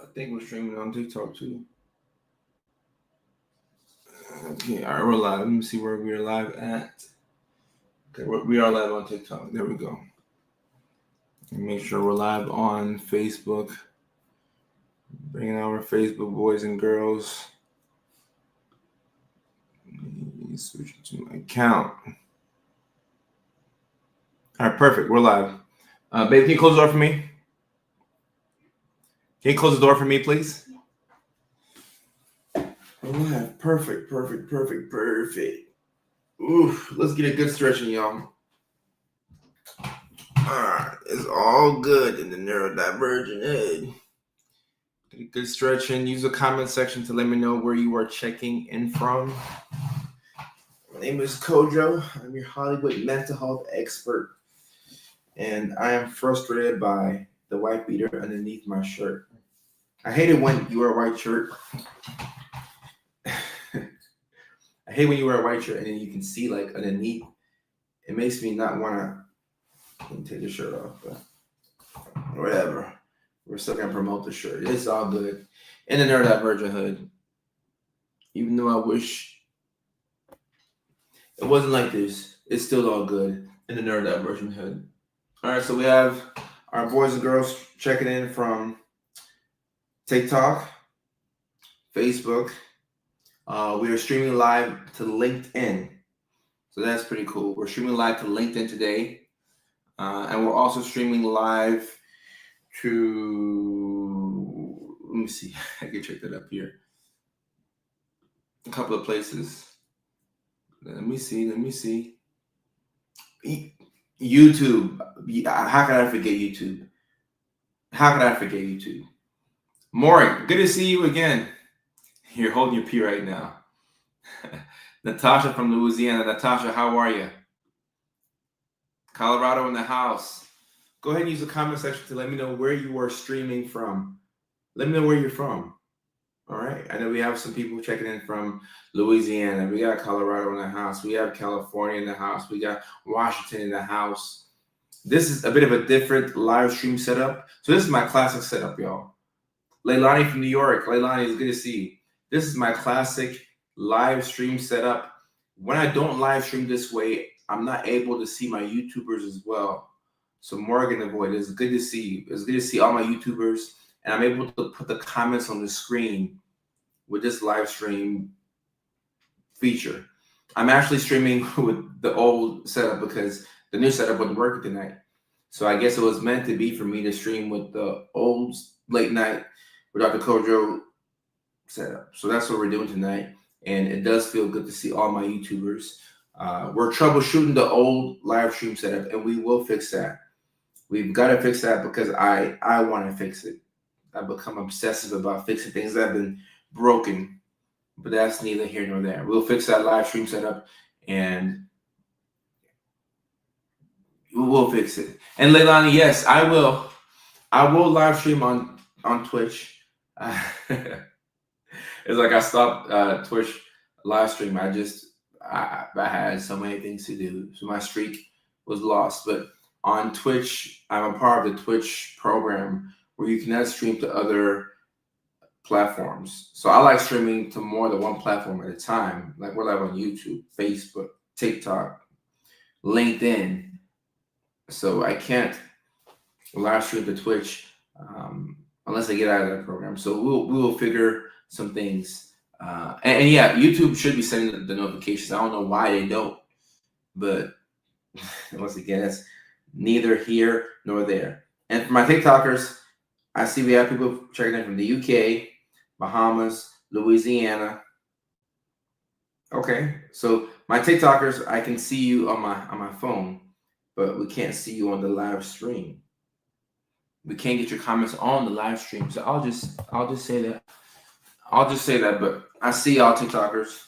I think we're streaming on TikTok too. Okay, all right, we're live. Let me see where we are live at. Okay, we are live on TikTok. There we go. Make sure we're live on Facebook. Bringing our Facebook boys and girls. Let me switch to my account. All right, perfect. We're live. Babe, can you close the door for me? Can you close the door for me, please? We're live. Perfect. Oof, let's get a good stretching, y'all. Alright, it's all good in the neurodivergent head. Get a good stretching. Use the comment section to let me know where you are checking in from. My name is Kojo. I'm your Hollywood mental health expert. And I am frustrated by the white beater underneath my shirt. I hate it when you wear a white shirt. I hate when you wear a white shirt and then you can see like underneath. It makes me not want to take the shirt off, but whatever. We're still gonna promote the shirt. It's all good. In the neurodivergent hood. Even though I wish it wasn't like this, it's still all good in the neurodivergent hood. All right, so we have our boys and girls checking in from TikTok, Facebook. We are streaming live to LinkedIn. So that's pretty cool. We're streaming live to LinkedIn today. And we're also streaming live to, let me see, I can check that up here. A couple of places. Let me see. YouTube. How could I forget YouTube? Maury, good to see you again. You're holding your pee right now. Natasha from Louisiana. Natasha, how are you? Colorado in the house. Go ahead and use the comment section to let me know where you are streaming from. Let me know where you're from. All right. I know we have some people checking in from Louisiana. We got Colorado in the house. We have California in the house. We got Washington in the house. This is a bit of a different live stream setup. So this is my classic setup, y'all. Leilani from New York. Leilani, it's good to see you. This is my classic live stream setup. When I don't live stream this way, I'm not able to see my YouTubers as well. So Morgan Avoid, it's good to see you. It's good to see all my YouTubers. And I'm able to put the comments on the screen with this live stream feature. I'm actually streaming with the old setup because the new setup wasn't working tonight. So I guess it was meant to be for me to stream with the old late night with Dr. Kojo setup. So that's what we're doing tonight. And it does feel good to see all my YouTubers. We're troubleshooting the old live stream setup, and we will fix that. We've got to fix that because I want to fix it. I've become obsessive about fixing things that have been broken, but that's neither here nor there. We'll fix that live stream setup, and we'll fix it. And Leilani, yes, I will live stream on Twitch. It's like I stopped Twitch live stream. I had so many things to do, so my streak was lost. But on Twitch, I'm a part of the Twitch program where you can stream to other platforms. So I like streaming to more than one platform at a time. Like we're live on YouTube, Facebook, TikTok, LinkedIn. So I can't live stream to Twitch unless I get out of that program. So we will figure some things. And yeah, YouTube should be sending the notifications. I don't know why they don't, but once again, it's neither here nor there. And for my TikTokers, I see we have people checking in from the UK, Bahamas, Louisiana. Okay, so my TikTokers, I can see you on my phone, but we can't see you on the live stream. We can't get your comments on the live stream. So I'll just say that. I'll just say that, but I see y'all TikTokers.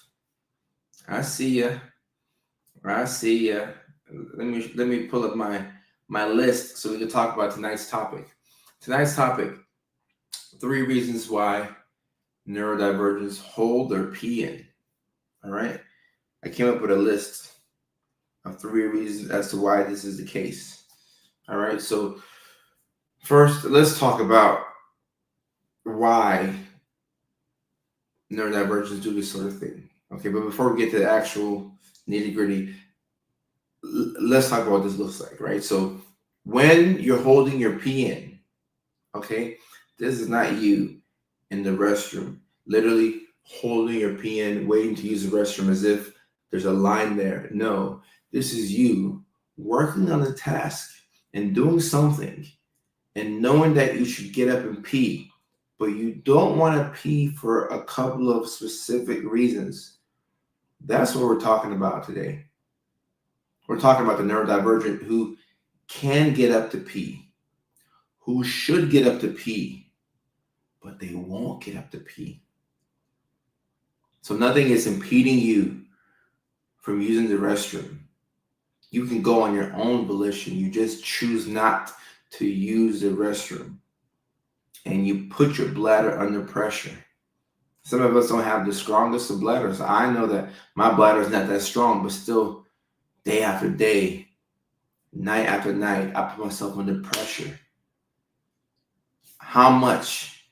I see ya. Let me pull up my list so we can talk about tonight's topic. Tonight's topic, 3 reasons why neurodivergents hold their pee in. All right. I came up with a list of 3 reasons as to why this is the case. All right. So first, let's talk about why neurodivergents do this sort of thing. Okay, but before we get to the actual nitty gritty, let's talk about what this looks like, right? So when you're holding your pee in, okay, this is not you in the restroom, literally holding your pee in, waiting to use the restroom as if there's a line there. No, this is you working on a task and doing something and knowing that you should get up and pee, but you don't want to pee for a couple of specific reasons. That's what we're talking about today. We're talking about the neurodivergent who can get up to pee, who should get up to pee, but they won't get up to pee. So nothing is impeding you from using the restroom. You can go on your own volition. You just choose not to use the restroom. And you put your bladder under pressure. Some of us don't have the strongest of bladders. I know that my bladder is not that strong, but still, day after day, night after night, I put myself under pressure. How much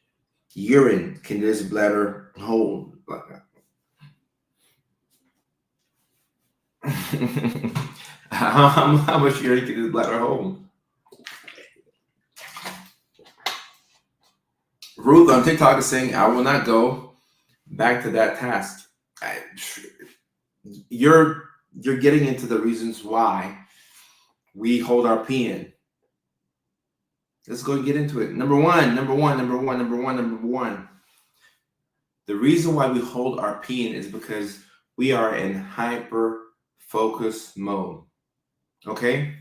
urine can this bladder hold? How much urine can this bladder hold? Ruth on TikTok is saying, I will not go back to that task. You're getting into the reasons why we hold our pee in. Let's go and get into it. Number one. The reason why we hold our pee in is because we are in hyper-focus mode. Okay?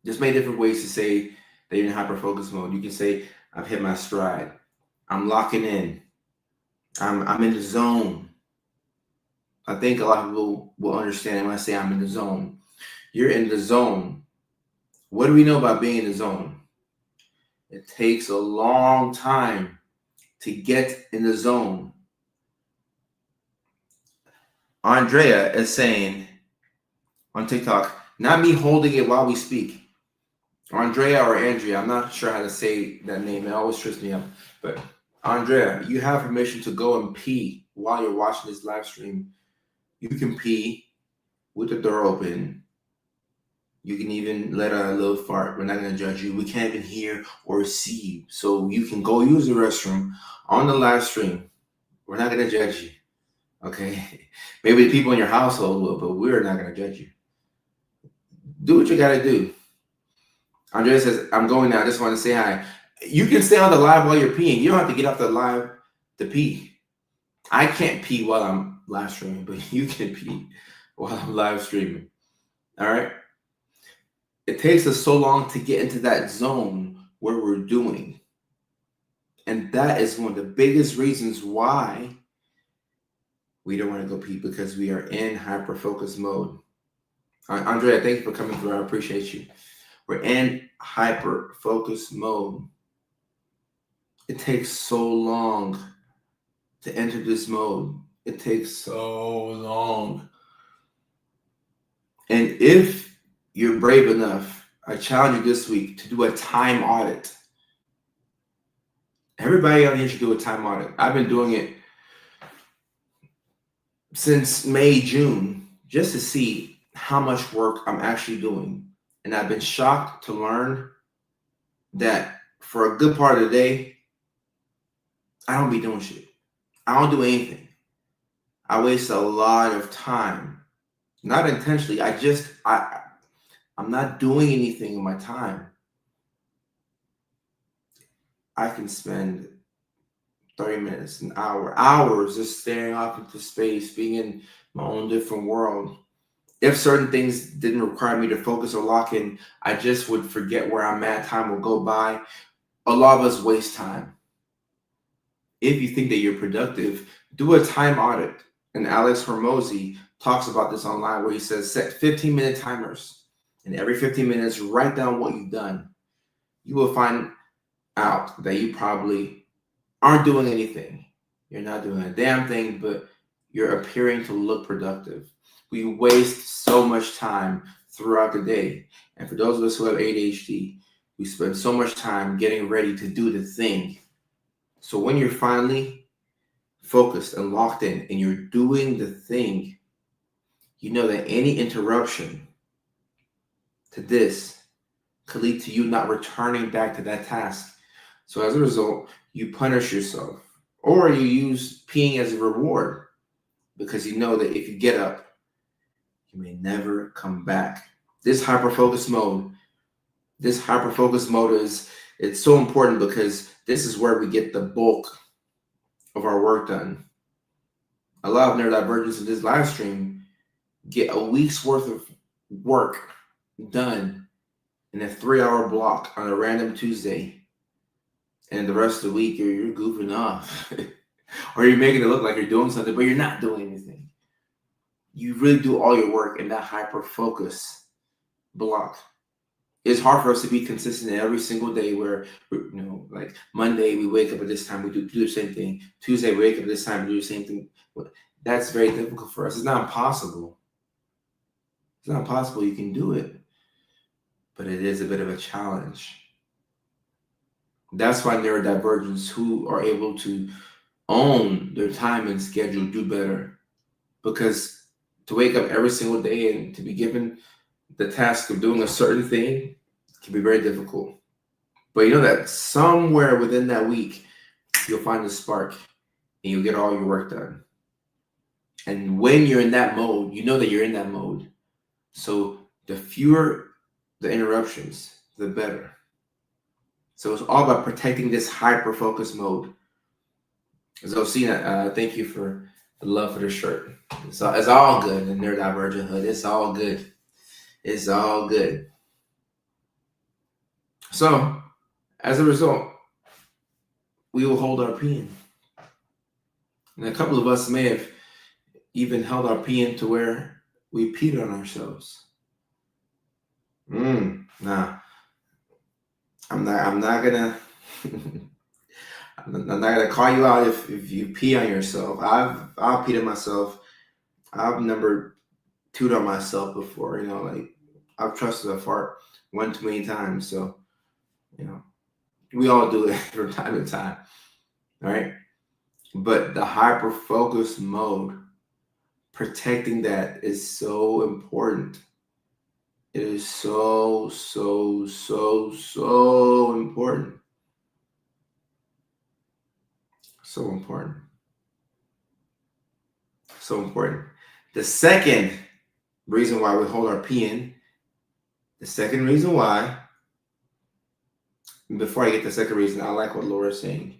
There's many different ways to say that you're in hyper-focus mode. You can say, I've hit my stride. I'm locking in. I'm in the zone. I think a lot of people will understand when I say I'm in the zone. You're in the zone. What do we know about being in the zone? It takes a long time to get in the zone. Andrea is saying on TikTok, not me holding it while we speak. Andrea or Andrea, I'm not sure how to say that name. It always trips me up. But Andrea, you have permission to go and pee while you're watching this live stream. You can pee with the door open. You can even let out a little fart. We're not going to judge you. We can't even hear or see you. So you can go use the restroom on the live stream. We're not going to judge you. Okay? Maybe the people in your household will, but we're not going to judge you. Do what you got to do. Andrea says, I'm going now. I just want to say hi. You can stay on the live while you're peeing. You don't have to get off the live to pee. I can't pee while I'm live streaming, but you can pee while I'm live streaming. All right? It takes us so long to get into that zone where we're doing. And that is one of the biggest reasons why we don't want to go pee, because we are in hyper-focus mode. Andrea, thank you for coming through. I appreciate you. We're in hyper-focus mode. It takes so long to enter this mode. It takes so long. And if you're brave enough, I challenge you this week to do a time audit. Everybody on here should do a time audit. I've been doing it since May, June, just to see how much work I'm actually doing. And I've been shocked to learn that for a good part of the day, I don't be doing shit. I don't do anything. I waste a lot of time. Not intentionally. I'm not doing anything in my time. I can spend 30 minutes, an hour, hours just staring off into space, being in my own different world. If certain things didn't require me to focus or lock in, I just would forget where I'm at. Time will go by. A lot of us waste time. If you think that you're productive, do a time audit. And Alex Hormozy talks about this online, where he says set 15-minute timers. And every 15 minutes, write down what you've done. You will find out that you probably aren't doing anything. You're not doing a damn thing, but you're appearing to look productive. We waste so much time throughout the day. And for those of us who have ADHD, we spend so much time getting ready to do the thing So when you're finally focused and locked in and you're doing the thing, you know that any interruption to this could lead to you not returning back to that task. So as a result, you punish yourself or you use peeing as a reward because you know that if you get up, you may never come back. This hyperfocus mode is it's so important because this is where we get the bulk of our work done. A lot of neurodivergents in this live stream get a week's worth of work done in a 3-hour block on a random Tuesday. And the rest of the week, you're goofing off. Or you're making it look like you're doing something, but you're not doing anything. You really do all your work in that hyper-focus block. It's hard for us to be consistent every single day where, like Monday, we wake up at this time, we do the same thing. Tuesday, we wake up at this time, we do the same thing. That's very difficult for us. It's not impossible. It's not impossible. You can do it. But it is a bit of a challenge. That's why neurodivergents who are able to own their time and schedule do better. Because to wake up every single day and to be given the task of doing a certain thing can be very difficult. But you know that somewhere within that week, you'll find the spark and you'll get all your work done. And when you're in that mode, you know that you're in that mode. So the fewer the interruptions, the better. So it's all about protecting this hyper-focus mode. So Sina, thank you for the love for the shirt. It's all good in neurodivergent hood. It's all good. It's all good. So, as a result, we will hold our peeing. And a couple of us may have even held our peeing to where we peed on ourselves. Nah. I'm not gonna I'm not gonna call you out if you pee on yourself. I've peed on myself. I've number 2'd on myself before, like I've trusted a fart one too many times. So, we all do it from time to time. All right. But the hyper focus mode, protecting that is so important. It is so, so, so, so important. So important. So important. The second reason why we hold our pee in, before I get to the second reason, I like what Laura's saying.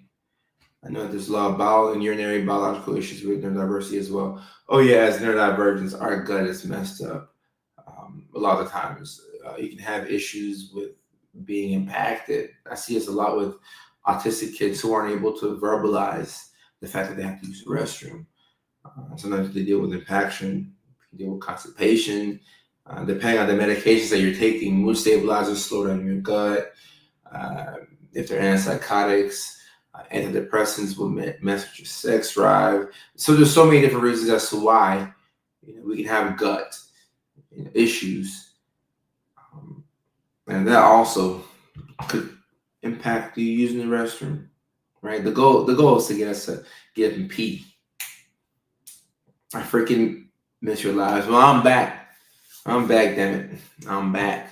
I know there's a lot of bowel and urinary biological issues with neurodiversity as well. Oh yeah, as neurodivergents, our gut is messed up. A lot of the times, you can have issues with being impacted. I see this a lot with autistic kids who aren't able to verbalize the fact that they have to use the restroom. Sometimes they deal with impaction, deal with constipation, depending on the medications that you're taking. Mood stabilizers slow down your gut. If they're antipsychotics, antidepressants will mess with your sex drive. So there's so many different reasons as to why we can have gut issues, and that also could impact you using the restroom. Right? The goal is to get us to get up and pee. I freaking miss your lives. Well, I'm back. Damn it. I'm back.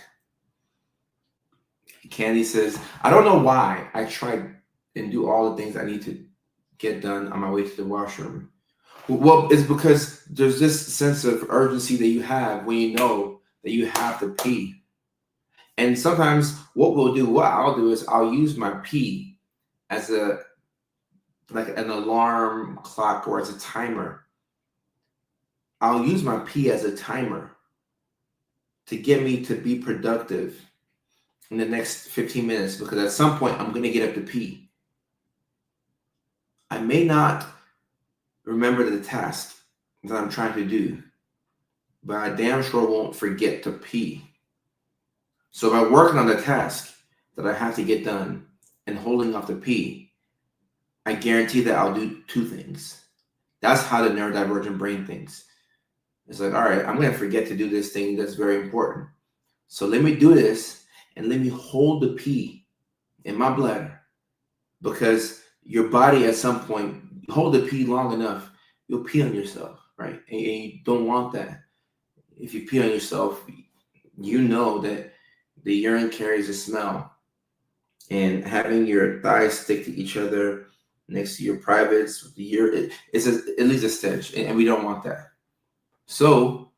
Candy says, I don't know why I try and do all the things I need to get done on my way to the washroom. Well, it's because there's this sense of urgency that you have when you know that you have to pee. And sometimes what I'll do is I'll use my pee as an alarm clock or as a timer. I'll use my pee as a timer to get me to be productive in the next 15 minutes, because at some point I'm going to get up to pee. I may not remember the task that I'm trying to do, but I damn sure won't forget to pee. So by working on the task that I have to get done and holding off to pee, I guarantee that I'll do two things. That's how the neurodivergent brain thinks. It's like, all right, I'm going to forget to do this thing that's very important. So let me do this and let me hold the pee in my bladder, because your body at some point, hold the pee long enough, you'll pee on yourself, right? And you don't want that. If you pee on yourself, you know that the urine carries a smell, and having your thighs stick to each other next to your privates, it leaves a stench, and we don't want that. So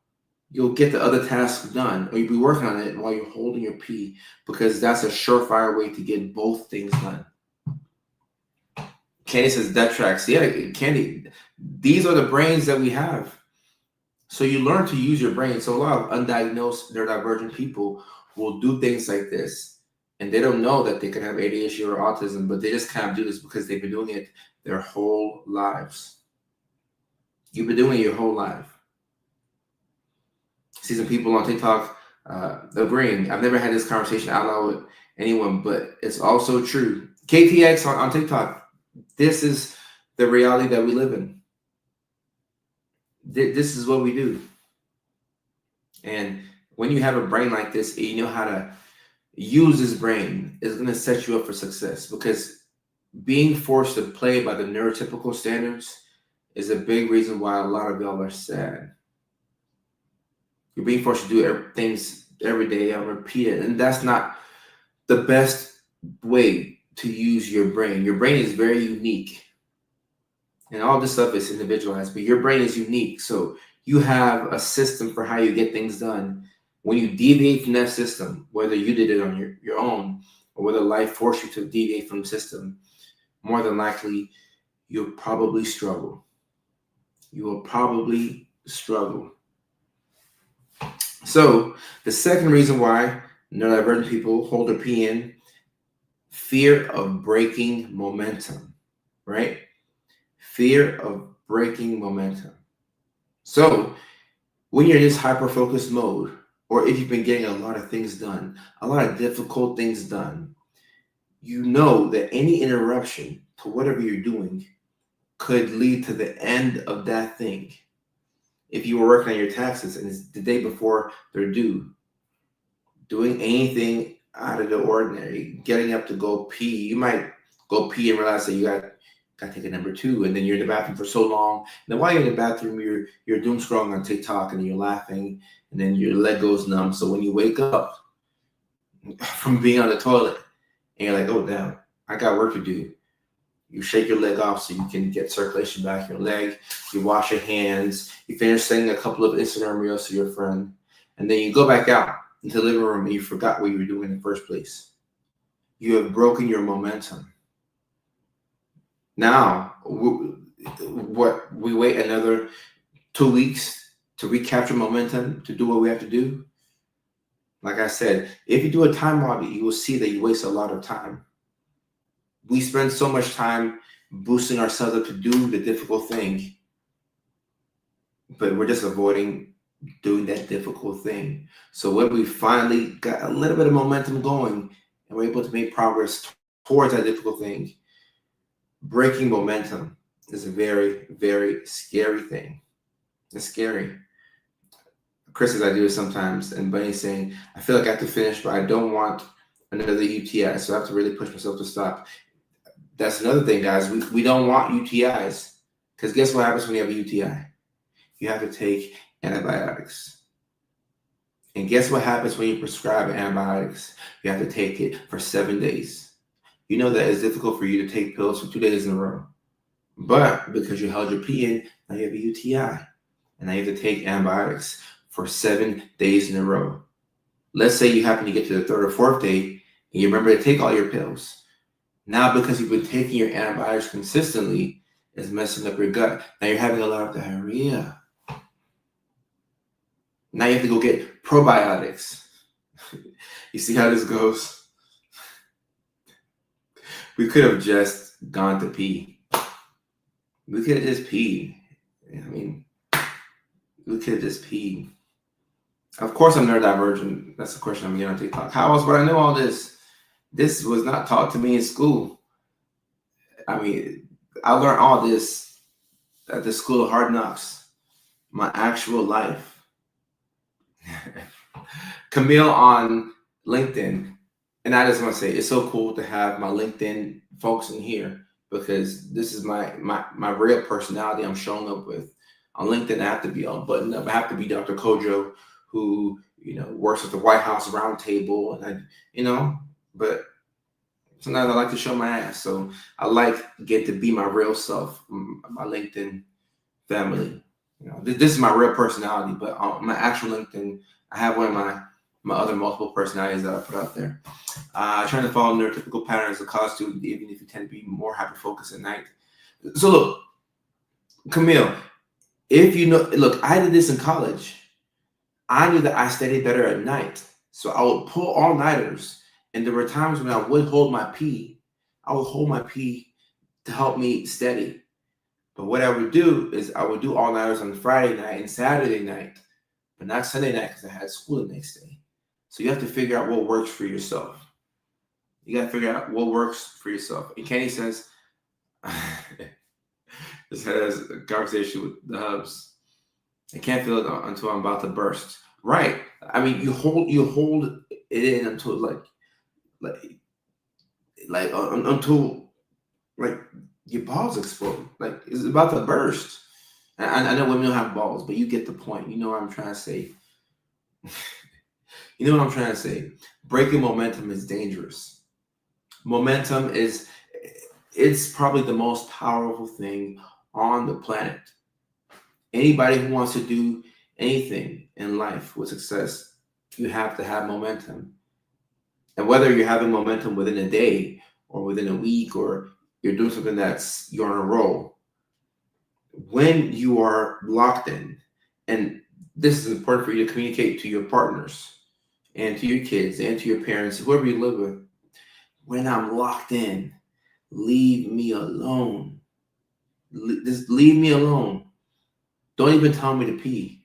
you'll get the other tasks done, or you'll be working on it while you're holding your pee, because that's a surefire way to get both things done. Candy says that tracks. Yeah, Candy. These are the brains that we have. So you learn to use your brain. So a lot of undiagnosed neurodivergent people will do things like this, and they don't know that they can have ADHD or autism, but they just kind of do this because they've been doing it their whole lives. You've been doing it your whole life. See some people on TikTok agreeing. I've never had this conversation out loud with anyone, but it's also true. KTX on TikTok. This is the reality that we live in. This is what we do. And when you have a brain like this, and you know how to use this brain, is going to set you up for success, because being forced to play by the neurotypical standards is a big reason why a lot of y'all are sad. You're being forced to do things every day and repeat it, and that's not the best way to use your brain. Your brain is very unique, and all this stuff is individualized, but your brain is unique. So you have a system for how you get things done. When you deviate from that system, whether you did it on your own or whether life forced you to deviate from the system, more than likely, you'll probably struggle. You will probably struggle. So the second reason why neurodivergent people hold their pee in, fear of breaking momentum, right? Fear of breaking momentum. So when you're in this hyper-focused mode, or if you've been getting a lot of things done, a lot of difficult things done, you know that any interruption to whatever you're doing could lead to the end of that thing. If you were working on your taxes and it's the day before they're due, doing anything out of the ordinary, getting up to go pee, you might go pee and realize that you got to take a number 2, and then you're in the bathroom for so long. And then while you're in the bathroom, you're doom scrolling on TikTok, and you're laughing, and then your leg goes numb. So when you wake up from being on the toilet, and you're like, oh damn, I got work to do, you shake your leg off so you can get circulation back in your leg. You wash your hands. You finish sending a couple of Instagram reels to your friend, and then you go back out into the living room and you forgot what you were doing in the first place. You have broken your momentum. Now, we wait another 2 weeks to recapture momentum, to do what we have to do? Like I said, if you do a time audit, you will see that you waste a lot of time. We spend so much time boosting ourselves up to do the difficult thing, but we're just avoiding doing that difficult thing. So when we finally got a little bit of momentum going and we're able to make progress towards that difficult thing, breaking momentum is a very, very scary thing. It's scary. Chris says I do it sometimes, and Bunny's saying, I feel like I have to finish, but I don't want another UTI, so I have to really push myself to stop. That's another thing, guys. We don't want UTIs, because guess what happens when you have a UTI? You have to take antibiotics. And guess what happens when you prescribe antibiotics? You have to take it for 7 days. You know that it's difficult for you to take pills for 2 days in a row. But because you held your pee in, now you have a UTI. And now you have to take antibiotics for 7 days in a row. Let's say you happen to get to the 3rd or 4th day and you remember to take all your pills. Now, because you've been taking your antibiotics consistently, it's messing up your gut. Now you're having a lot of diarrhea. Now you have to go get probiotics. You see how this goes? We could have just gone to pee. We could have just peed. I mean, we could have just peed. Of course, I'm neurodivergent. That's the question I'm getting on TikTok. How else would I know all this? This was not taught to me in school. I mean, I learned all this at the School of Hard Knocks, my actual life. Camille on LinkedIn, and I just want to say it's so cool to have my LinkedIn folks in here. because this is my real personality I'm showing up with. On LinkedIn, I have to be all buttoned up. I have to be Dr. Kojo, who works at the White House Roundtable, and but sometimes I like to show my ass. So I get to be my real self, my LinkedIn family. This is my real personality, but on my actual LinkedIn, I have one of my other multiple personalities that I put out there. Trying to follow neurotypical patterns of college student, even if you tend to be more hyper-focused at night. So look, Camille, look, I did this in college. I knew that I studied better at night. So I would pull all-nighters. And there were times when I would hold my pee. I would hold my pee to help me study. But what I would do is I would do all-nighters on Friday night and Saturday night, but not Sunday night because I had school the next day. So you have to figure out what works for yourself. You got to figure out what works for yourself. And Kenny says, this has a conversation with the hubs. I can't feel it until I'm about to burst. Right. I mean, you hold it in until until your balls explode. Like it's about to burst. I know women don't have balls, but you get the point. You know what I'm trying to say. You know what I'm trying to say. Breaking momentum is dangerous. Momentum it's probably the most powerful thing on the planet. Anybody who wants to do anything in life with success, you have to have momentum. And whether you're having momentum within a day or within a week, or you're doing something you're on a roll, when you are locked in, and this is important for you to communicate to your partners and to your kids and to your parents, whoever you live with, when I'm locked in, leave me alone. Just leave me alone. Don't even tell me to pee,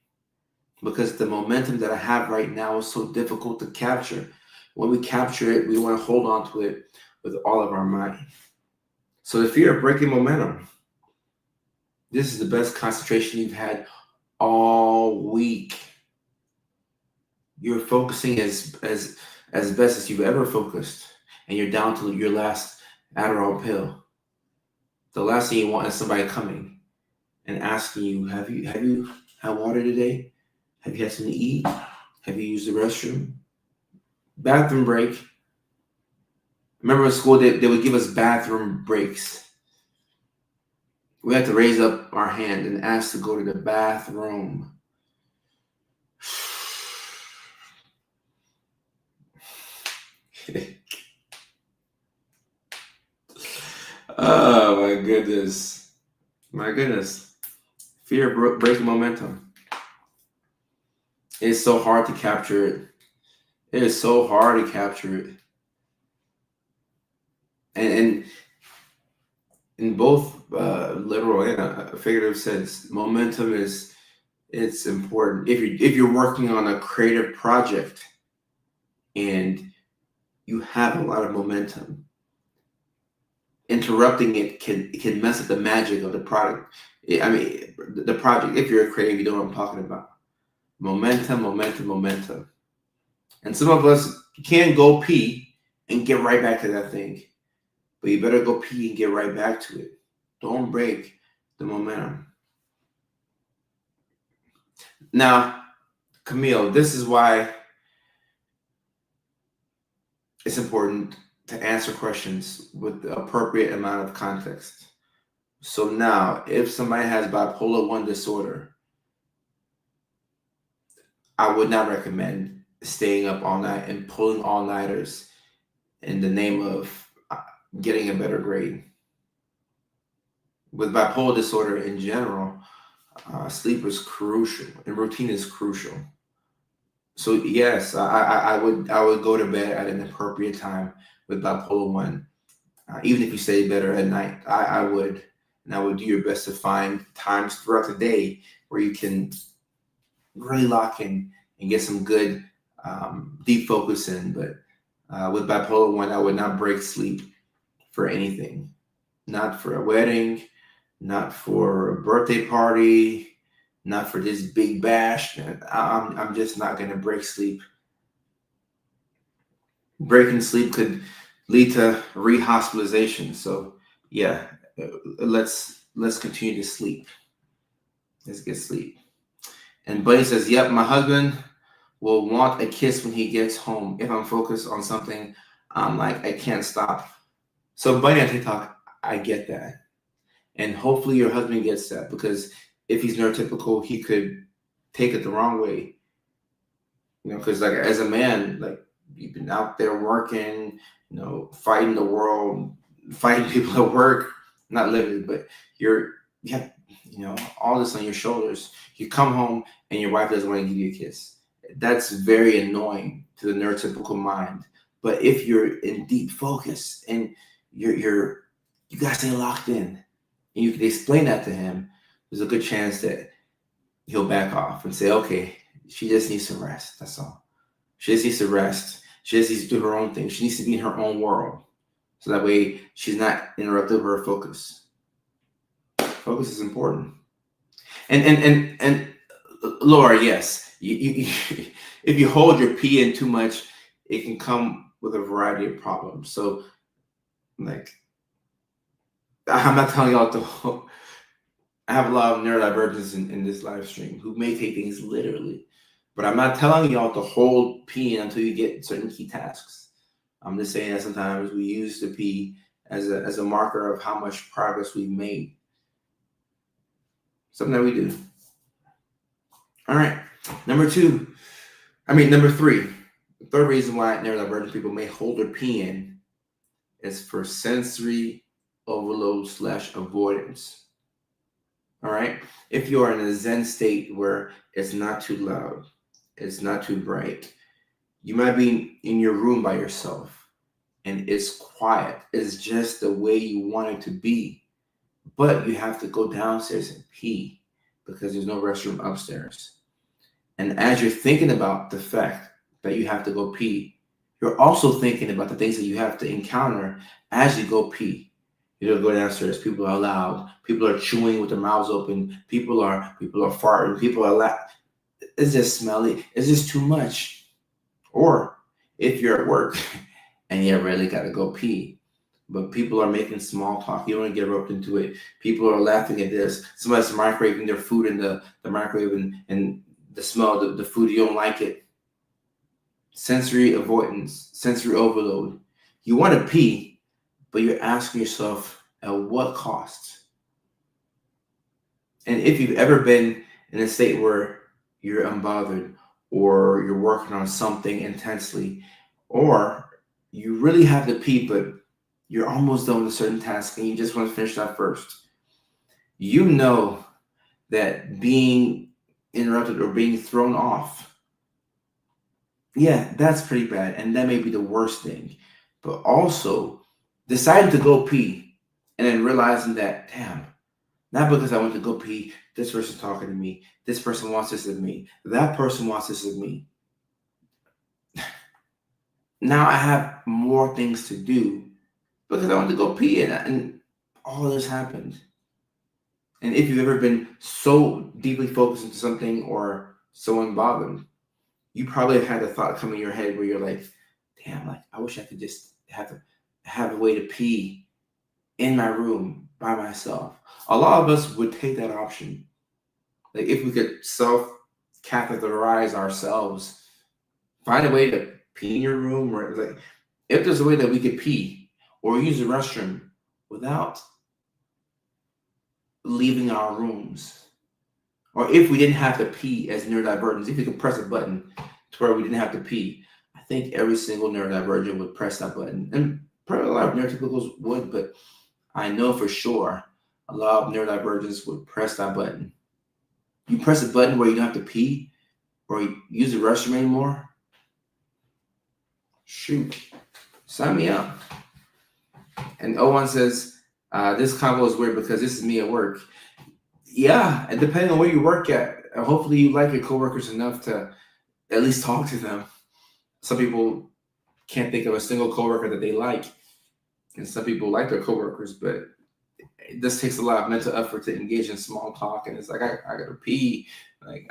because the momentum that I have right now is so difficult to capture. When we capture it, we want to hold on to it with all of our might. So the fear of breaking momentum, this is the best concentration you've had all week. You're focusing as best as you've ever focused, and you're down to your last Adderall pill. The last thing you want is somebody coming and asking you, have you had water today? Have you had something to eat? Have you used the restroom? Bathroom break. Remember in school, they would give us bathroom breaks. We had to raise up our hand and ask to go to the bathroom. Oh my goodness. My goodness. Fear of breaking momentum. It's so hard to capture it. It is so hard to capture it. And in both literal and a figurative sense, momentum it's important. If you're working on a creative project and you have a lot of momentum, interrupting it can mess up the magic of the product. I mean, the project. If you're a creative, you know what I'm talking about. Momentum. And some of us can go pee and get right back to that thing, but you better go pee and get right back to it. Don't break the momentum. Now, Camille, this is why it's important to answer questions with the appropriate amount of context. So now, if somebody has bipolar 1 disorder, I would not recommend staying up all night and pulling all-nighters in the name of getting a better grade. With bipolar disorder in general, sleep is crucial and routine is crucial. So yes, I would go to bed at an appropriate time with bipolar 1. Even if you stay better at night, I would. And I would do your best to find times throughout the day where you can really lock in and get some good deep focus in. But with bipolar 1, I would not break sleep for anything. Not for a wedding, not for a birthday party, not for this big bash. I'm just not going to break sleep. Breaking sleep could lead to rehospitalization. So yeah, let's continue to sleep. Let's get sleep. And Buddy says, yep, my husband will want a kiss when he gets home. If I'm focused on something, I'm like, I can't stop. So Buddy on TikTok, I get that. And hopefully your husband gets that, because if he's neurotypical, he could take it the wrong way. Because like as a man, like you've been out there working, fighting the world, fighting people at work, not living, but you have, all this on your shoulders. You come home and your wife doesn't want to give you a kiss. That's very annoying to the neurotypical mind. But if you're in deep focus and you gotta stay locked in, and you can explain that to him, there's a good chance that he'll back off and say, okay, she just needs to rest. That's all. She just needs to rest. She just needs to do her own thing. She needs to be in her own world. So that way she's not interrupted with her focus. Focus is important. And Laura, yes, you if you hold your pee in too much, it can come with a variety of problems. So, like, I'm not telling y'all to. I have a lot of neurodivergents in this live stream who may take things literally, but I'm not telling y'all to hold pee until you get certain key tasks. I'm just saying that sometimes we use the pee as a marker of how much progress we've made. Something that we do. All right. Number three. The third reason why neurodivergent people may hold their pee in is for sensory overload / avoidance. All right. If you are in a Zen state where it's not too loud, it's not too bright, you might be in your room by yourself and it's quiet. It's just the way you want it to be. But you have to go downstairs and pee because there's no restroom upstairs. And as you're thinking about the fact that you have to go pee, you're also thinking about the things that you have to encounter as you go pee. You don't go downstairs. People are loud. People are chewing with their mouths open. People are farting. People are loud. It's just smelly. It's just too much. Or if you're at work and you really got to go pee, but people are making small talk, you don't want to get roped into it. People are laughing at this. Somebody's microwaving their food in the microwave, and the smell of the food, you don't like it. Sensory avoidance, sensory overload. You want to pee, but you're asking yourself, at what cost? And if you've ever been in a state where you're unbothered, or you're working on something intensely, or you really have to pee, but you're almost done with a certain task and you just want to finish that first, you know that being interrupted or being thrown off, yeah, that's pretty bad. And that may be the worst thing. But also deciding to go pee and then realizing that, damn, not because I went to go pee, this person's talking to me, this person wants this of me, that person wants this of me. Now I have more things to do because I went to go pee, and all this happened. And if you've ever been so deeply focused into something or so unbothered, you probably have had a thought come in your head where you're like, damn, like I wish I could just have a way to pee in my room by myself. A lot of us would take that option. Like if we could self-catheterize ourselves, find a way to pee in your room, or like if there's a way that we could pee or use the restroom without leaving our rooms, or if we didn't have to pee as neurodivergents, if we could press a button to where we didn't have to pee, I think every single neurodivergent would press that button. And probably a lot of neurotypicals would, but I know for sure a lot of neurodivergents would press that button. You press a button where you don't have to pee or use the restroom anymore. Shoot, sign me up. And O1 says, this convo is weird because this is me at work. Yeah, and depending on where you work at, hopefully you like your coworkers enough to at least talk to them. Some people can't think of a single coworker that they like, and some people like their coworkers, but this takes a lot of mental effort to engage in small talk. And it's like, I gotta pee, like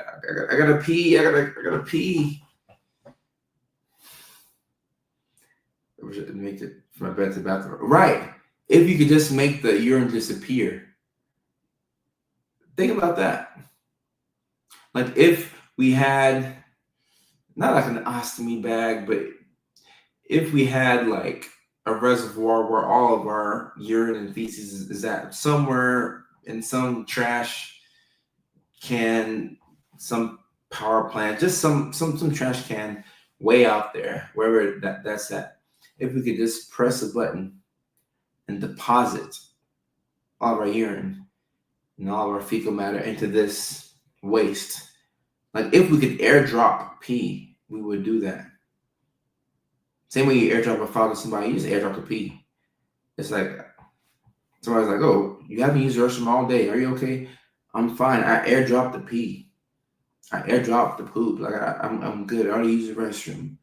I gotta pee, I gotta pee. I wish I could make it from my bed to the bathroom. Right. if you could just make the urine disappear. Think about that. Like if we had, not like an ostomy bag, but if we had like a reservoir where all of our urine and feces is at, somewhere in some trash can, some power plant, just some trash can way out there, wherever that's at. If we could just press a button and deposit all of our urine and all of our fecal matter into this waste, like if we could airdrop pee, we would do that. Same way you airdrop a file to somebody, you just airdrop the pee. It's like somebody's like, "Oh, you haven't used the restroom all day. Are you okay?" I'm fine. I airdropped the pee. I airdropped the poop. Like I'm good. I already used the restroom.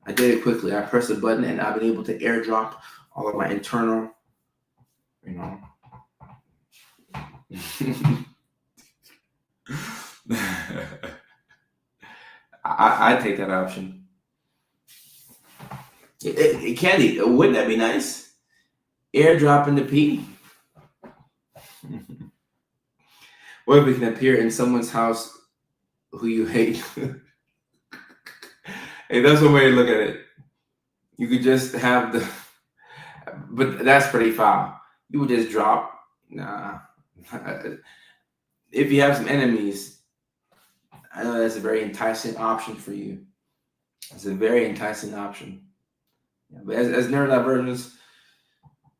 I did it quickly. I pressed a button and I've been able to airdrop all of my internal, you know. I take that option. Candy, wouldn't that be nice? Airdropping the pee. What if we can appear in someone's house who you hate? Hey, that's one way to look at it. You could just have the, but that's pretty foul. You would just drop. Nah. If you have some enemies, I know that's a very enticing option for you. It's a very enticing option. Yeah, but as neurodivergents,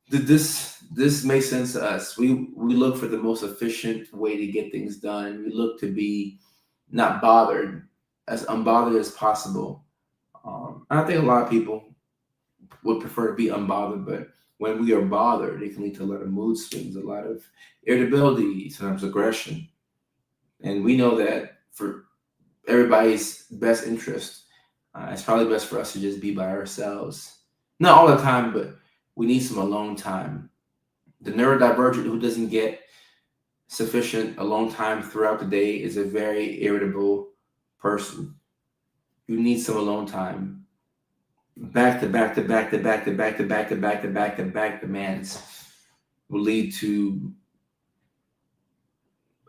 this makes sense to us. We look for the most efficient way to get things done. We look to be not bothered, as unbothered as possible. I think a lot of people would prefer to be unbothered, but when we are bothered, it can lead to a lot of mood swings, a lot of irritability, sometimes aggression. And we know that for everybody's best interest, it's probably best for us to just be by ourselves. Not all the time, but we need some alone time. The neurodivergent who doesn't get sufficient alone time throughout the day is a very irritable person. You need some alone time. Back to back to back to back to back to back to back to back to back demands will lead to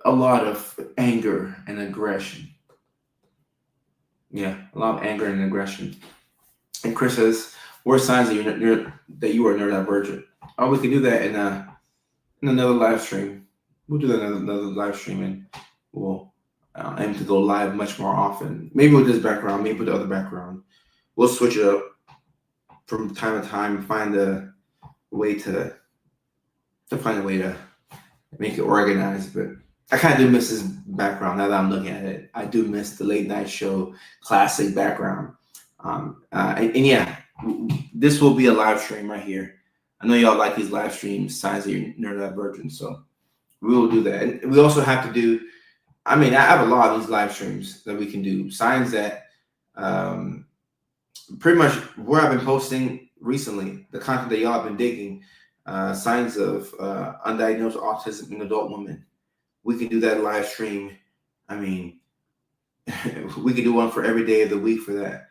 a lot of anger and aggression. Yeah, a lot of anger and aggression. And Chris says, what are signs that you are neurodivergent? Oh, we can do that in another live stream. We'll do that another live stream, and we'll aim to go live much more often. Maybe with this background, maybe with the other background. We'll switch it up from time to time. Find a way to make it organized. But I kind of do miss this background now that I'm looking at it. I do miss the late night show classic background. And yeah, this will be a live stream right here. I know y'all like these live streams, signs that you're neurodivergent, so we will do that. And we also have to do, I have a lot of these live streams that we can do. Signs that pretty much where I've been posting recently, the content that y'all have been digging, signs of undiagnosed autism in adult women. We can do that live stream. We could do one for every day of the week for that.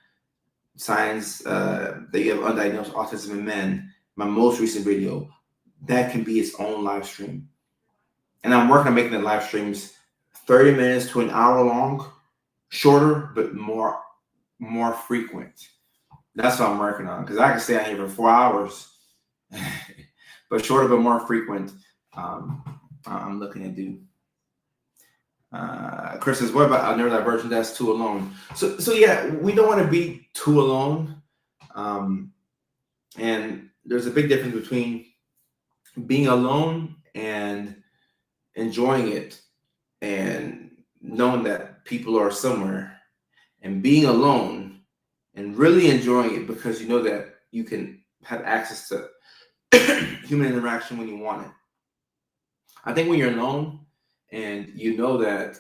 Signs that you have undiagnosed autism in men. My most recent video, that can be its own live stream. And I'm working on making the live streams 30 minutes to an hour long, shorter, but more frequent. That's what I'm working on, because I can stay out here for 4 hours, but shorter but more frequent. I'm looking to do. Chris says, what about a neurodivergent that's too alone? So yeah, we don't want to be too alone. And there's a big difference between being alone and enjoying it and knowing that people are somewhere, and being alone and really enjoying it because you know that you can have access to human interaction when you want it. I think when you're alone and you know that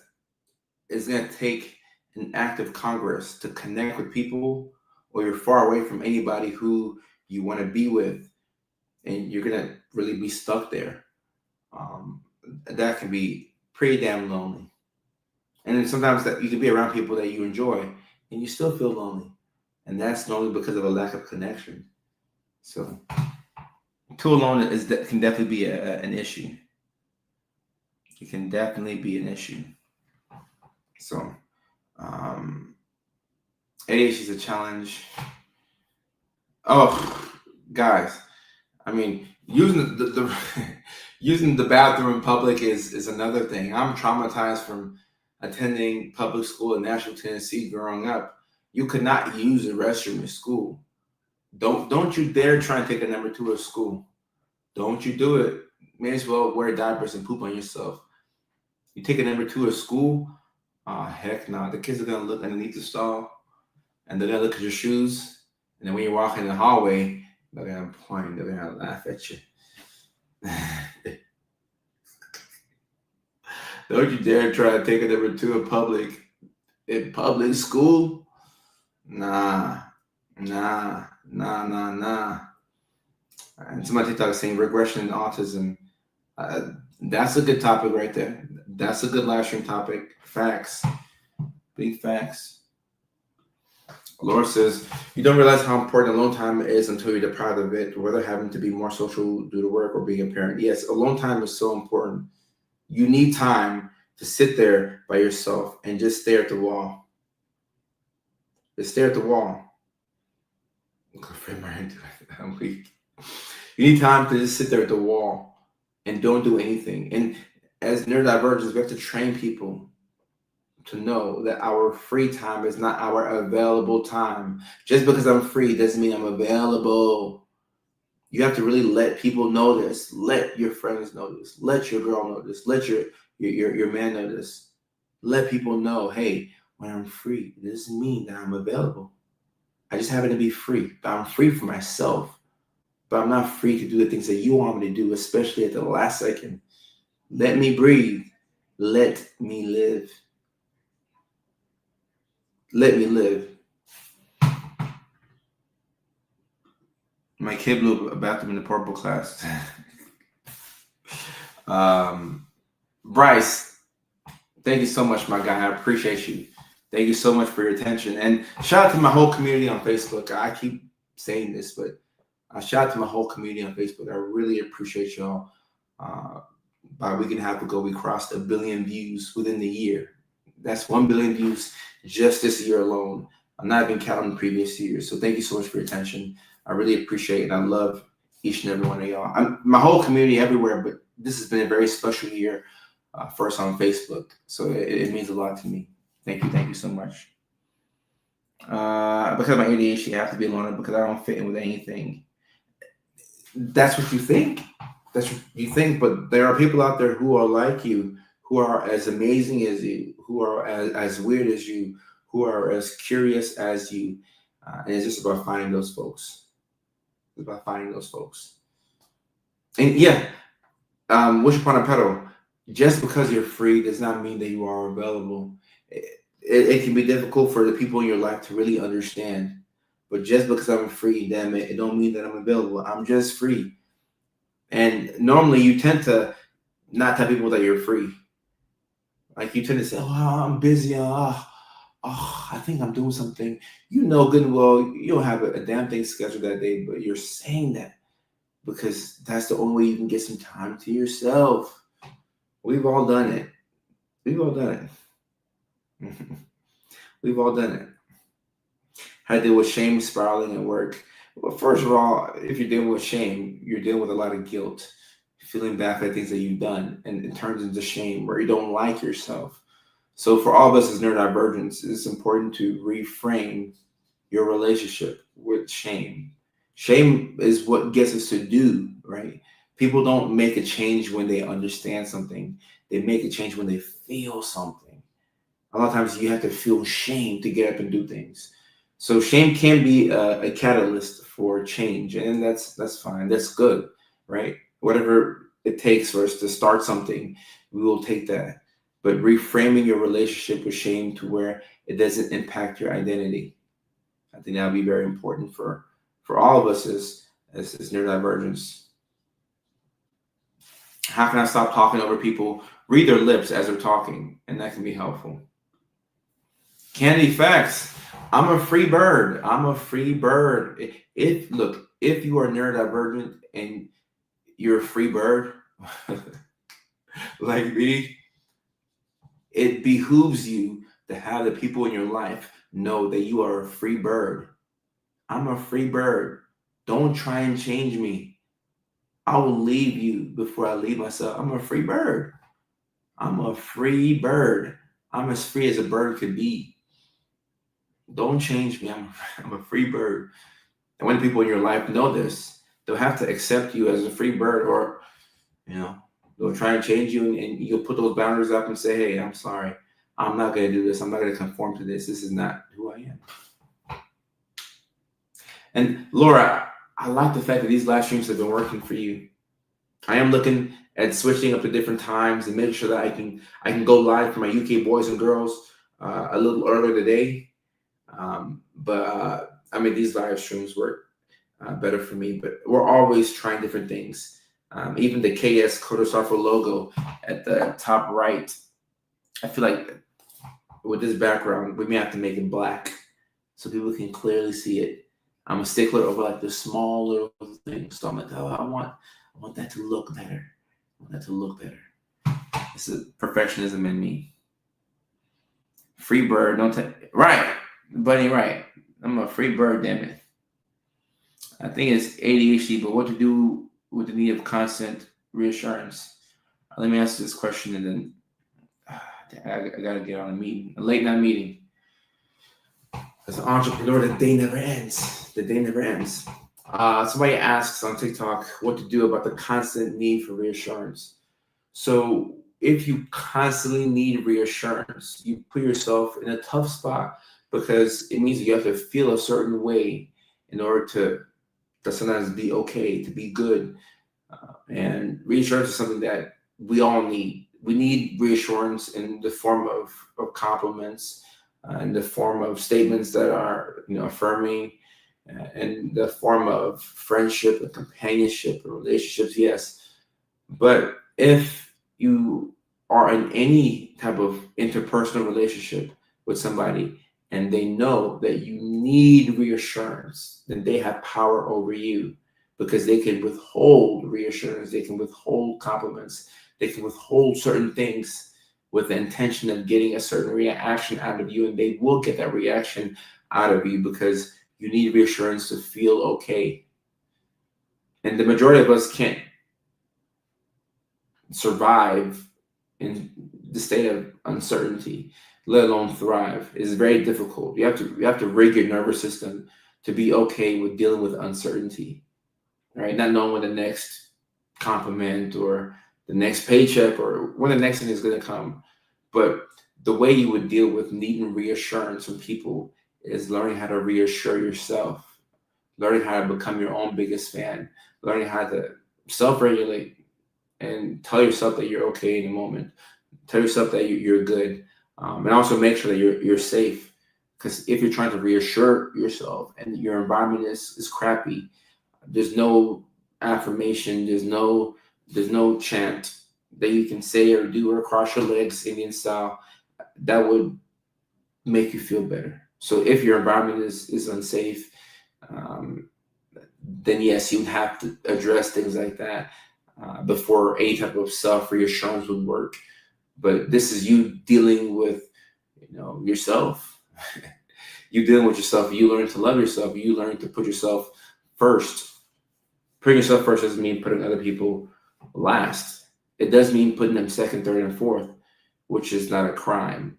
it's going to take an act of Congress to connect with people, or you're far away from anybody who you want to be with, and you're going to really be stuck there, that can be pretty damn lonely. And then sometimes that you can be around people that you enjoy and you still feel lonely. And that's normally because of a lack of connection. So Two alone can definitely be an issue. It can definitely be an issue. So, ADHD is a challenge. Oh, guys, I mean, using the using the bathroom in public is another thing. I'm traumatized from attending public school in Nashville, Tennessee, growing up. You could not use the restroom in school. Don't you dare try and take a number two at school. Don't you do it. May as well wear diapers and poop on yourself. You take a number two at school, heck no. The kids are gonna look underneath the stall and they're gonna look at your shoes. And then when you're walking in the hallway, they're gonna point, they're gonna laugh at you. Don't you dare try to take a number two in public school. Nah. And somebody TikTok is saying regression in autism. That's a good topic right there. That's a good live stream topic. Facts. Big facts. Laura says, you don't realize how important alone time is until you're deprived of it, whether having to be more social due to work or being a parent. Yes, alone time is so important. You need time to sit there by yourself and just stare at the wall. Just stare at the wall. I'm weak. You need time to just sit there at the wall and don't do anything. And as neurodivergents, we have to train people to know that our free time is not our available time. Just because I'm free doesn't mean I'm available. You have to really let people know this. Let your friends know this. Let your girl know this. Let your man know this. Let people know, hey, when I'm free, it doesn't mean that I'm available. I just happen to be free. But I'm free for myself. But I'm not free to do the things that you want me to do, especially at the last second. Let me breathe. Let me live. Let me live. My kid blew a bathroom in the purple class. Bryce, thank you so much, my guy. I appreciate you. Thank you so much for your attention. And shout out to my whole community on Facebook. I keep saying this, but shout out to my whole community on Facebook. I really appreciate y'all. About a week and a half ago, we crossed 1 billion views within the year. That's 1 billion views just this year alone. I'm not even counting previous years. So thank you so much for your attention. I really appreciate it. I love each and every one of y'all. My whole community everywhere, but this has been a very special year for us on Facebook. So it means a lot to me. Thank you so much. Because of my ADHD, I have to be alone because I don't fit in with anything. That's what you think. That's what you think, but there are people out there who are like you, who are as amazing as you, who are as weird as you, who are as curious as you. And it's just about finding those folks. It's about finding those folks. And yeah, what's your point of pedal? Just because you're free does not mean that you are available. It can be difficult for the people in your life to really understand. But just because I'm free, damn it don't mean that I'm available. I'm just free. And normally you tend to not tell people that you're free. Like you tend to say, oh, I'm busy. I think I'm doing something. You know good and well you don't have a damn thing scheduled that day, but you're saying that because that's the only way you can get some time to yourself. We've all done it. We've all done it. We've all done it. How to deal with shame spiraling at work. Well, first of all, if you're dealing with shame, you're dealing with a lot of guilt, feeling bad for the things that you've done, and it turns into shame where you don't like yourself. So for all of us as neurodivergents, it's important to reframe your relationship with shame. Shame is what gets us to do, right? People don't make a change when they understand something. They make a change when they feel something. A lot of times you have to feel shame to get up and do things. So shame can be a catalyst for change, and that's fine. That's good, right? Whatever it takes for us to start something, we will take that. But reframing your relationship with shame to where it doesn't impact your identity, I think that would be very important for all of us as neurodivergents. How can I stop talking over people? Read their lips as they're talking, and that can be helpful. Candy facts. I'm a free bird. I'm a free bird. If you are neurodivergent and you're a free bird, like me, it behooves you to have the people in your life know that you are a free bird. I'm a free bird. Don't try and change me. I will leave you before I leave myself. I'm a free bird. I'm a free bird. I'm as free as a bird could be. Don't change me. I'm a free bird. And when people in your life know this, they'll have to accept you as a free bird, or they'll try and change you, and you'll put those boundaries up and say, hey, I'm sorry. I'm not going to do this. I'm not going to conform to this. This is not who I am. And Laura, I like the fact that these live streams have been working for you. I am looking at switching up to different times and making sure that I can go live for my UK boys and girls a little earlier today. But these live streams work better for me. But we're always trying different things. Even the KS Codosopher logo at the top right, I feel like with this background, we may have to make it black so people can clearly see it. I'm a stickler over like the small little things. So I'm like, oh, I want that to look better. I want that to look better. It's a perfectionism in me. Free bird, right, Bunny, right. I'm a free bird, damn it. I think it's ADHD, but what to do with the need of constant reassurance? Let me ask this question, and then I gotta get on a late night meeting. As an entrepreneur, the day never ends. The day never ends. Somebody asks on TikTok what to do about the constant need for reassurance. So if you constantly need reassurance, you put yourself in a tough spot, because it means you have to feel a certain way in order to sometimes be okay, to be good. And reassurance is something that we all need. We need reassurance in the form of compliments, in the form of statements that are affirming, in the form of friendship and companionship and relationships, yes. But if you are in any type of interpersonal relationship with somebody and they know that you need reassurance, then they have power over you, because they can withhold reassurance, they can withhold compliments, they can withhold certain things with the intention of getting a certain reaction out of you, and they will get that reaction out of you because you need reassurance to feel okay. And the majority of us can't survive in the state of uncertainty, let alone thrive. It's very difficult. You have to rig your nervous system to be okay with dealing with uncertainty, right? Not knowing when the next compliment or the next paycheck or when the next thing is going to come. But the way you would deal with needing reassurance from people is learning how to reassure yourself, learning how to become your own biggest fan, learning how to self-regulate and tell yourself that you're okay in the moment, tell yourself that you're good, and also make sure that you're safe. Because if you're trying to reassure yourself and your environment is crappy, there's no affirmation, there's no chant that you can say or do or cross your legs Indian style that would make you feel better. So if your environment is unsafe, then yes, you would have to address things like that before any type of self-reassurance would work. But this is you dealing with yourself. You dealing with yourself. You learn to love yourself. You learn to put yourself first. Putting yourself first doesn't mean putting other people last. It does mean putting them second, third, and fourth, which is not a crime.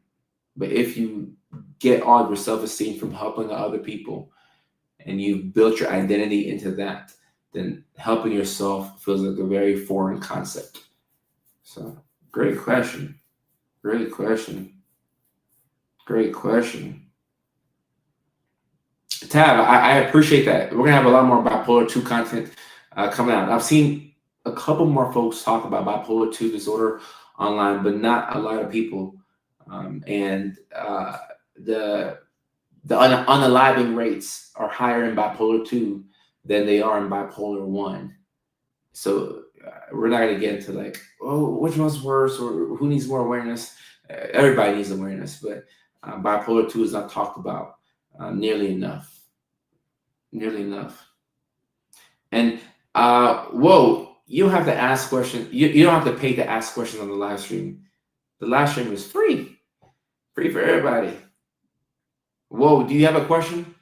But if you get all of your self-esteem from helping other people and you've built your identity into that, then helping yourself feels like a very foreign concept. So, great question. Great question. Great question. Tab, I appreciate that. We're going to have a lot more bipolar 2 content coming out. I've seen a couple more folks talk about bipolar 2 disorder online, but not a lot of people. And the unaliving rates are higher in bipolar 2 than they are in bipolar 1. So we're not going to get into like, oh, which one's worse or who needs more awareness. Everybody needs awareness, but bipolar 2 is not talked about nearly enough. Nearly enough. And whoa, you don't have to ask questions. You don't have to pay to ask questions on the live stream. The live stream is free. Free for everybody. Whoa, do you have a question?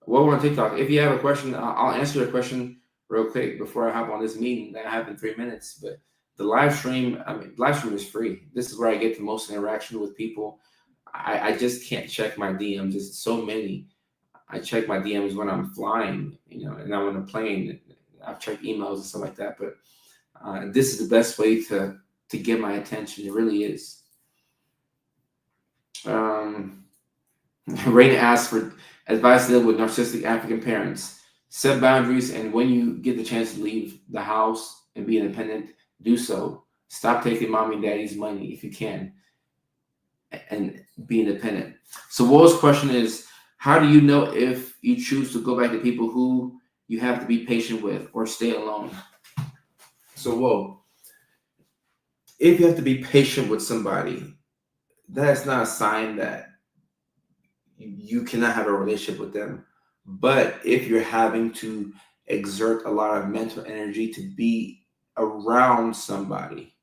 Whoa, we're on TikTok. If you have a question, I'll answer your question real quick before I hop on this meeting that I have in 3 minutes. But the live stream, live stream is free. This is where I get the most interaction with people. I just can't check my DMs. There's so many. I check my DMs when I'm flying, and I'm on a plane. I've checked emails and stuff like that. But this is the best way to get my attention. It really is. Raina asks for advice to deal with narcissistic African parents. Set boundaries, and when you get the chance to leave the house and be independent, do so. Stop taking mommy and daddy's money if you can, and be independent. So Wo's question is, how do you know if you choose to go back to people who you have to be patient with or stay alone? So Wo, if you have to be patient with somebody, that's not a sign that you cannot have a relationship with them. But if you're having to exert a lot of mental energy to be around somebody,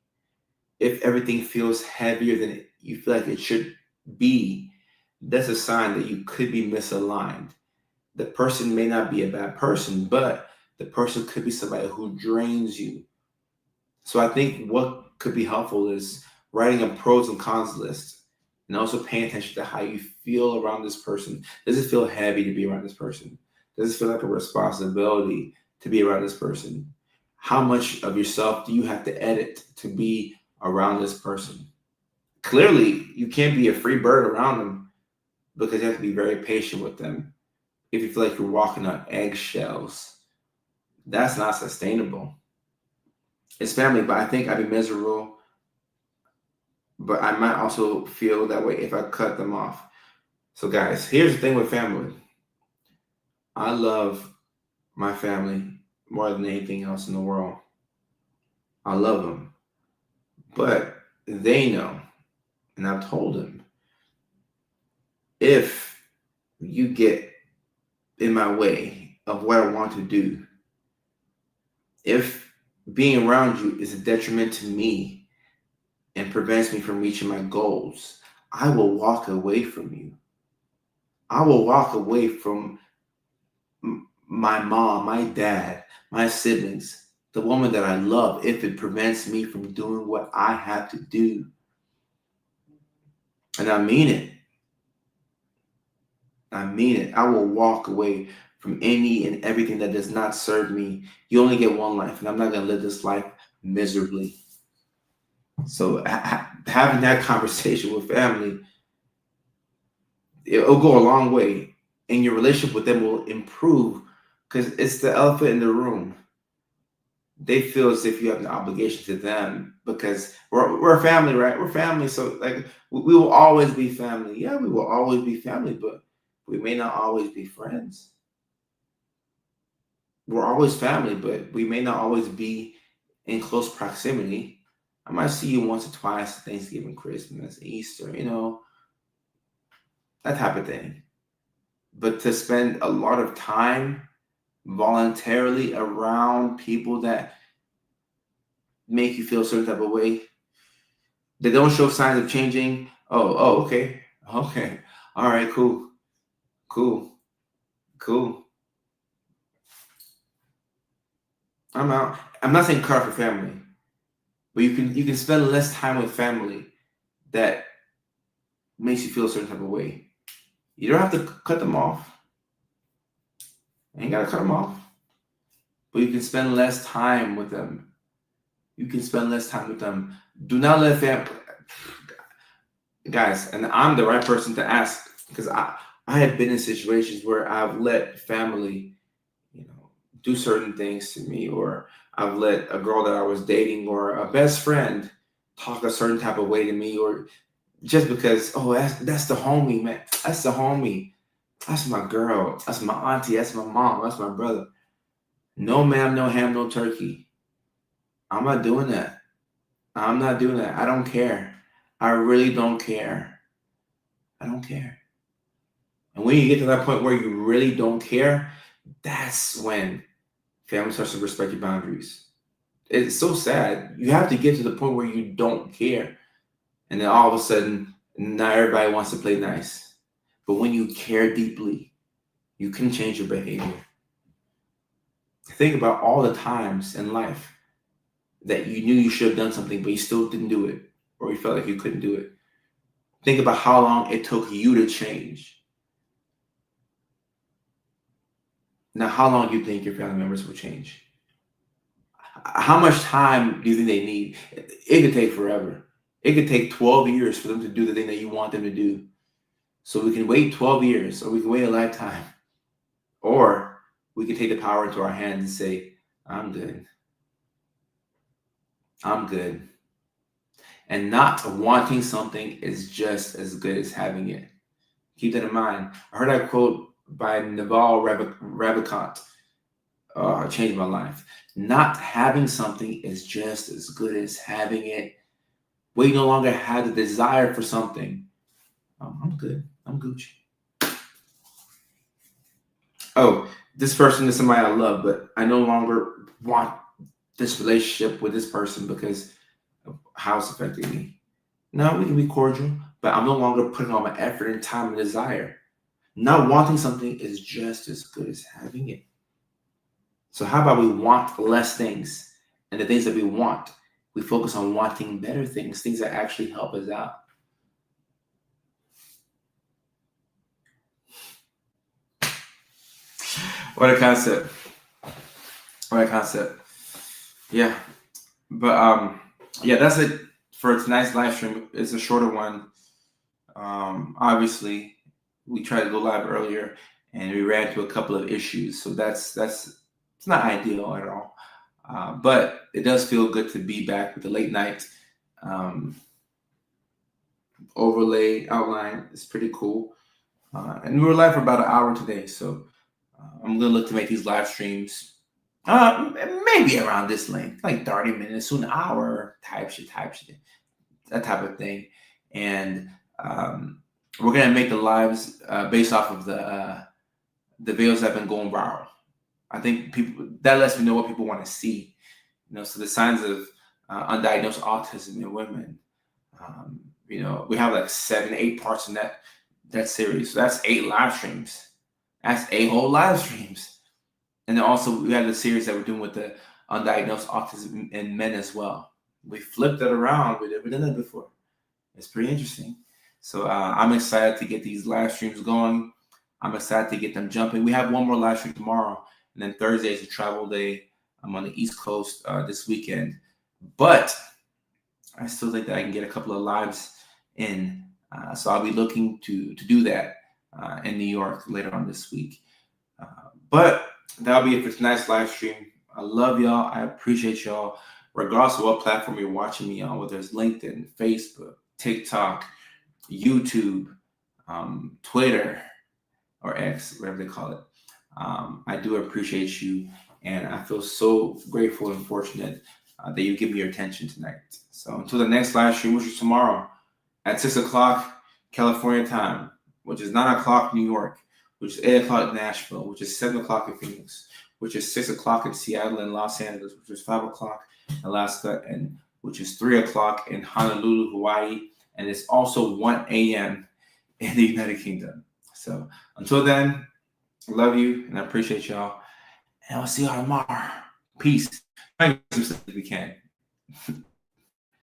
if everything feels heavier than you feel like it should be, that's a sign that you could be misaligned. The person may not be a bad person, but the person could be somebody who drains you. So I think what could be helpful is writing a pros and cons list, and also paying attention to how you feel around this person. Does it feel heavy to be around this person? Does it feel like a responsibility to be around this person? How much of yourself do you have to edit to be around this person? Clearly, you can't be a free bird around them, because you have to be very patient with them. If you feel like you're walking on eggshells, that's not sustainable. It's family, but I think I'd be miserable. But I might also feel that way if I cut them off. So guys, here's the thing with family. I love my family more than anything else in the world. I love them. But they know, and I've told them, if you get in my way of what I want to do, if being around you is a detriment to me and prevents me from reaching my goals, I will walk away from you. I will walk away from my mom, my dad, my siblings, the woman that I love, if it prevents me from doing what I have to do. And I mean it. I mean it. I will walk away from any and everything that does not serve me. You only get one life, and I'm not going to live this life miserably. So having that conversation with family, it'll go a long way, and your relationship with them will improve, because it's the elephant in the room. They feel as if you have an obligation to them, because we're a family, right? We're family, so like we will always be family. Yeah, we will always be family, but we may not always be friends. We're always family, but we may not always be in close proximity. I might see you once or twice, Thanksgiving, Christmas, Easter, that type of thing. But to spend a lot of time voluntarily around people that make you feel a certain type of way, they don't show signs of changing. Okay. All right, cool. I'm out. I'm not saying cut off your family, but you can spend less time with family that makes you feel a certain type of way. You don't have to cut them off. You ain't gotta cut them off, but you can spend less time with them. Do not let family, guys. And I'm the right person to ask, because I have been in situations where I've let family, do certain things to me, or I've let a girl that I was dating or a best friend talk a certain type of way to me, or just because, that's the homie, man. That's the homie. That's my girl. That's my auntie. That's my mom. That's my brother. No ma'am, no ham, no turkey. I'm not doing that. I don't care. I really don't care. I don't care. And when you get to that point where you really don't care, that's when family starts to respect your boundaries. It's so sad. You have to get to the point where you don't care. And then all of a sudden, now everybody wants to play nice. But when you care deeply, you can change your behavior. Think about all the times in life that you knew you should have done something, but you still didn't do it, or you felt like you couldn't do it. Think about how long it took you to change. Now, how long do you think your family members will change? How much time do you think they need? It could take forever. It could take 12 years for them to do the thing that you want them to do. So we can wait 12 years, or we can wait a lifetime. Or we can take the power into our hands and say, I'm good. I'm good. And not wanting something is just as good as having it. Keep that in mind. I heard that quote by Naval Ravikant. Changed my life. Not having something is just as good as having it. We no longer have the desire for something. I'm good. I'm Gucci. Oh, this person is somebody I love, but I no longer want this relationship with this person because of how it's affecting me. No, we can be cordial, but I'm no longer putting all my effort and time and desire. Not wanting something is just as good as having it. So how about we want less things, and the things that we want, we focus on wanting better things that actually help us out. What a concept. What a concept. Yeah. But yeah, that's it for tonight's live stream. It's a shorter one. Obviously, we tried to go live earlier and we ran into a couple of issues. So that's it's not ideal at all. But it does feel good to be back with the late night overlay outline. It's pretty cool. And we were live for about an hour today. So I'm going to look to make these live streams maybe around this length, like 30 minutes to an hour type shit, that type of thing. And we're going to make the lives based off of the videos that have been going viral. I think people, that lets me know what people want to see. So the signs of undiagnosed autism in women. We have like 7-8 parts in that series. So that's 8 live streams. That's 8 whole live streams. And then also we have the series that we're doing with the undiagnosed autism in men as well. We flipped it around. We've never done that before. It's pretty interesting. So I'm excited to get these live streams going. I'm excited to get them jumping. We have one more live stream tomorrow. And then Thursday is a travel day. I'm on the East Coast this weekend. But I still think that I can get a couple of lives in. So I'll be looking to do that in New York later on this week. But that'll be it for tonight's live stream. I love y'all. I appreciate y'all. Regardless of what platform you're watching me on, whether it's LinkedIn, Facebook, TikTok, YouTube, Twitter, or X, whatever they call it. I do appreciate you. And I feel so grateful and fortunate that you give me your attention tonight. So until the next live stream, which is tomorrow at 6 o'clock California time, which is 9 o'clock New York, which is 8 o'clock Nashville, which is 7 o'clock in Phoenix, which is 6 o'clock in Seattle and Los Angeles, which is 5 o'clock in Alaska, and which is 3 o'clock in Honolulu, Hawaii, and it's also 1 a.m. in the United Kingdom. So until then, I love you and I appreciate y'all. And I'll see y'all tomorrow. Peace. Thank you if we can.